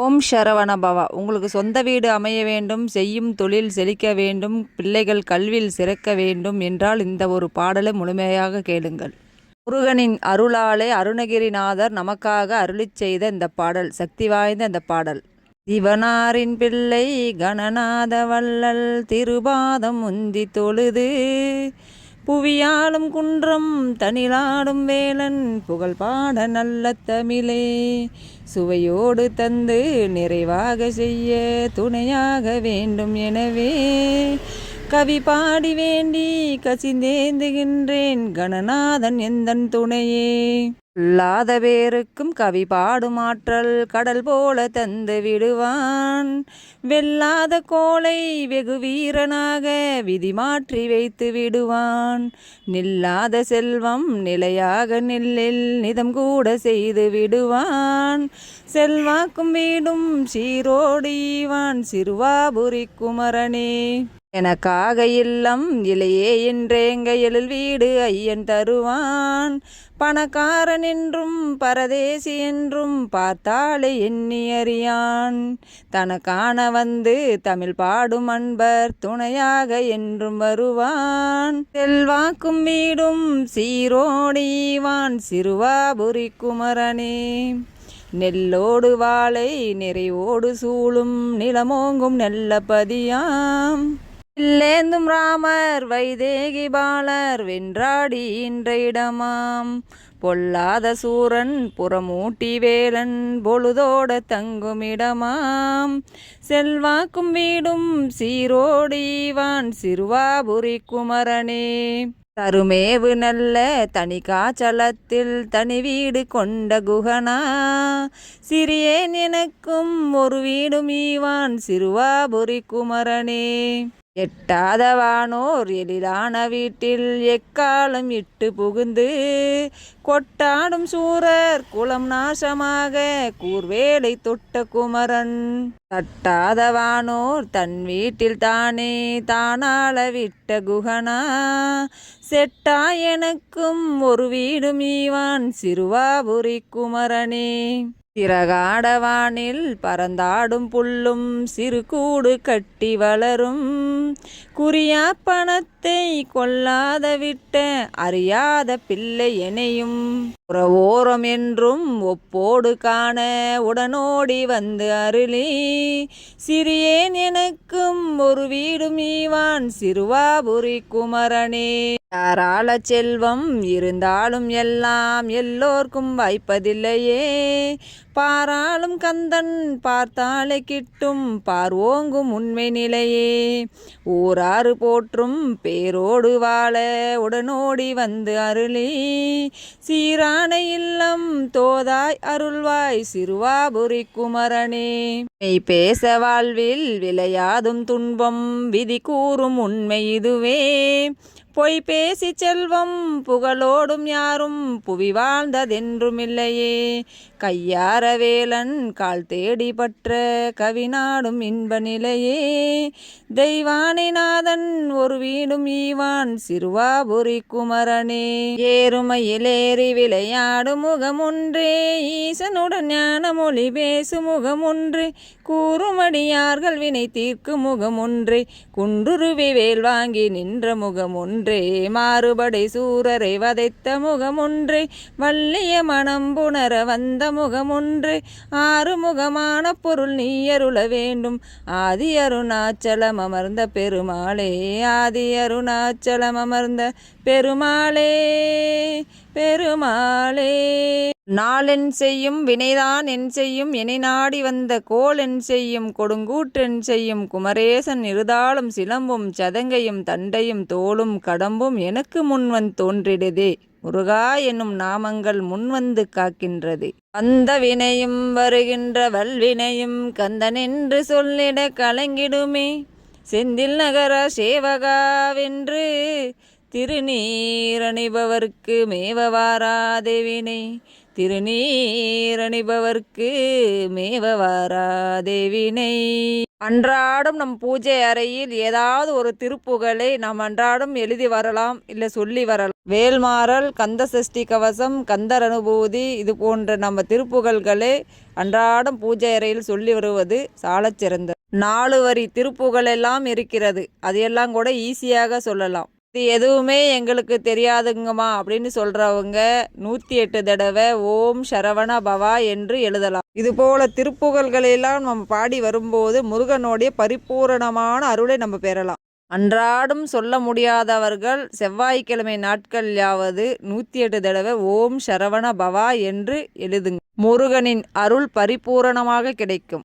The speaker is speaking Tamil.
ஓம் சரவண பவா. உங்களுக்கு சொந்த வீடு அமைய வேண்டும், செய்யும் தொழில் செழிக்க வேண்டும், பிள்ளைகள் கல்வியில் சிறக்க வேண்டும் என்றால் இந்த ஒரு பாடலை முழுமையாக கேளுங்கள். முருகனின் அருளாலே அருணகிரிநாதர் நமக்காக அருளிச் செய்த இந்த பாடல், சக்தி வாய்ந்த இந்த பாடல். சிவனாரின் பிள்ளை கணநாத வள்ளல் திருபாதம் முந்தி தொழுது, புவியாளும் குன்றம் தனிலாடும் வேலன் புகழ் பாட நல்ல தமிழே, சுவையோடு தந்து நிறைவாக செய்ய துணையாக வேண்டும். எனவே கவி பாடி வேண்டி கசிந்தேந்துகின்றேன், கணநாதன் எந்தன் துணையே. இல்லாத பேருக்கும் கவி பாடும் ஆற்றல் கடல் போல தந்து விடுவான், வெல்லாத கோளை வெகு வீரனாக விதி மாற்றி வைத்து விடுவான், நில்லாத செல்வம் நிலையாக நெல்லில் நிதம் கூட செய்து விடுவான், செல்வாக்கும் வீடும் சீரோடு ஈவான் சிறுவாபுரி குமரனே. எனக்காக இல்லம் இலையே என்றேங்க எழில் வீடு ஐயன் தருவான், பணக்காரன் என்றும் பரதேசி என்றும் பார்த்தாலே எண்ணி அறியான், தனக்கான வந்து தமிழ் பாடும் அன்பர் துணையாக என்றும் வருவான், செல்வாக்கும் வீடும் சீரோடிவான் சிறுவாபுரி குமரனே. நெல்லோடு வாழை நிறைவோடு சூழும் நிலமோங்கும் நெல்ல பதியாம், இல்லேந்தும் ராமர் வைதேகி பாலர் வென்றாடி இன்ற இடமாம், பொல்லாத சூரன் புறமூட்டி வேலன் பொழுதோட தங்கும் இடமாம், செல்வாக்கும் வீடும் சீரோடிவான் சிறுவாபுரி குமரனே. தருமேவு நல்ல தனி காச்சலத்தில் தனி வீடு கொண்ட குகனா, சிறியேன் எனக்கும் ஒரு வீடும் ஈவான் சிறுவாபுரி குமரனே. எட்டாத வானோர் எழிலான வீட்டில் எக்காலம் இட்டு புகுந்து, கொட்டாடும் சூரர் குலம் நாசமாக கூர்வேலை தொட்ட குமரன், தட்டாத வானோர் தன் வீட்டில் தானே தானாள விட்ட குகனா, செட்டா எனக்கும் ஒரு வீடும் ஈவான் சிறுவாபுரி குமரனே. சிறகாடவானில் பறந்தாடும் புல்லும் சிறு கூடு கட்டி வளரும், குறியா பணத்தை கொல்லாத விட்ட அறியாத பிள்ளை எனையும், புறவோரம் என்றும் ஒப்போடு காண உடனோடி வந்து அருளி, சிறியேன் எனக்கும் ஒரு வீடும் ஈவான் சிறுவாபுரி குமரனே. தாராள செல்வம் இருந்தாலும் எல்லாம் எல்லோர்க்கும் வாய்ப்பதில்லையே, பாராளும் கந்தன் பார்த்தாலே கிட்டும் பார்வோங்கும் உண்மை நிலையே, ஊராறு போற்றும் பேரோடு வாழ உடனோடி வந்து அருளி, சீரான இல்லம் தோதாய் அருள்வாய் சிறுவாபுரி குமரனே. மெய் பேச வாழ்வில் விளையாதும் துன்பம் விதி கூறும் உண்மை இதுவே, பொய் பேசி செல்வம் புகழோடும் யாரும் புவி வாழ்ந்ததென்றுமில்லையே, கையார வேலன் கால் தேடி பற்ற கவிநாடும் இன்ப நிலையே, தெய்வானைநாதன் ஒரு வீடும் ஈவான் சிறுவாபுரி குமரனே. ஏறுமையிலேறி விளையாடும் முகமொன்றே, ஈசனுடன் ஞான மொழி பேசும் முகமொன்றே, கூறுமடியார்கள் வினை தீர்க்கும் முகமொன்றே, குண்டுருவி வேல் வாங்கி நின்ற முகமொன்றே, மாறுபடை சூரரை வதைத்த முகமொன்றே, வள்ளிய மனம் புணர வந்த முகமொன்றே, ஆறுமுகமான பொருள் நீ அருள வேண்டும், ஆதி அருணாச்சலம் அமர்ந்த பெருமாளே, ஆதி அருணாச்சலம் அமர்ந்த பெருமாளே பெருமாளே. நாளென் செய்யும் வினைதான் என் செய்யும் என்னை நாடி வந்த கோள் என் செய்யும் கொடுங்கூற்றென் செய்யும், குமரேசன் இருதாளும் சிலம்பும் சதங்கையும் தண்டையும் தோளும் கடம்பும் எனக்கு முன்வந்து தோன்றிடுதே, முருகா என்னும் நாமங்கள் முன்வந்து காக்கின்றது, அந்த வினையும் வருகின்ற வல்வினையும் கந்தனென்று சொல்லிட கலங்கிடுமே, செந்தில் நகர சேவகாவென்று திருநீரணிபவர்க்கு மேவ வாராதே வினை, திருநீரணிபவர்க்கு மேவ வாராதேவினை. அன்றாடம் நம் பூஜை அறையில் ஏதாவது ஒரு திருப்புகழை நாம் அன்றாடம் எழுதி வரலாம், இல்லை சொல்லி வரலாம். வேல்மாறல், கந்த சஷ்டி கவசம், கந்தர் அனுபூதி, இது போன்ற நம்ம திருப்புகழ்களை அன்றாடம் பூஜை அறையில் சொல்லி வருவது சாலச் சிறந்தது. 4 வரி திருப்புகழ் எல்லாம் இருக்கிறது, அதையெல்லாம் கூட ஈஸியாக சொல்லலாம். இது எதுவுமே எங்களுக்கு தெரியாதுங்கம்மா அப்படின்னு சொல்றவங்க 108 தடவை ஓம் சரவண பவா என்று எழுதலாம். இதுபோல திருப்புகழ்களெல்லாம் நம்ம பாடி வரும்போது முருகனுடைய பரிபூரணமான அருளை நம்ம பெறலாம். அன்றாடம் சொல்ல முடியாதவர்கள் செவ்வாய்க்கிழமை நாட்கள்யாவது 108 தடவை ஓம் சரவண பவா என்று எழுதுங்க. முருகனின் அருள் பரிபூரணமாக கிடைக்கும்.